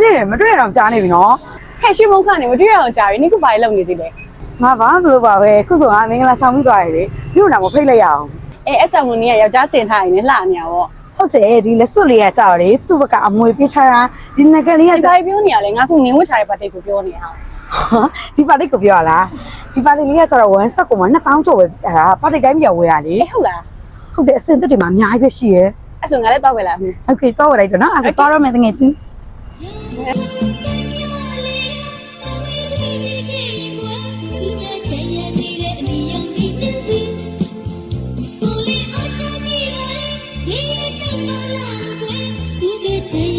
ချင်းမတွေ့ရတော့ကြားနေပြီနော်ဟဲ့ရွှေမုန်းခနဲ့မတွေ့ရအောင်ကြာပြီနိခုဘာလဲလုပ်နေသေးလဲငါဘာလို့ပါပဲခုဆိုငါမင်္ဂလာဆောင်ပြီးသွားရလေမြို့တော်မဖိတ်လိုက်ရအောင်အဲ့ကြောင့်မင်းကယောက်ျားစင်ထားရင်လည်းလှနေရပေါ့ဟုတ်တယ်ဒီလက်စွပ်လေးကကြောက်လေသူ့ဘက်ကအမွေပေးထားတာဒီငကလေးကကြောက်ပြောနေရလဲငါခုနင်းဝတ်ထားတဲ့ပတ်တိတ်ကိုပြောနေအောင်ဒီပါတိတ်ကိုပြောရလားဒီပါတိတ်လေးကကြောက်1ဆက်ကိုမှ2000ကျော်ပဲအဲ့ဒါပါတိတ်တိုင်းပြောင်းဝယ်ရလေဟုတ်လားဟုတ်တယ်အစင်သစ်တွေမှာအများကြီးပဲရှိရဲအဲ့ဆိုငါလည်းတောက်ဝယ်လာပြီโอเคတောက်ဝယ်လိုက်တော့နော်အဲ့ဆိုတောက်ရမယ်တကယ်ချင်းHey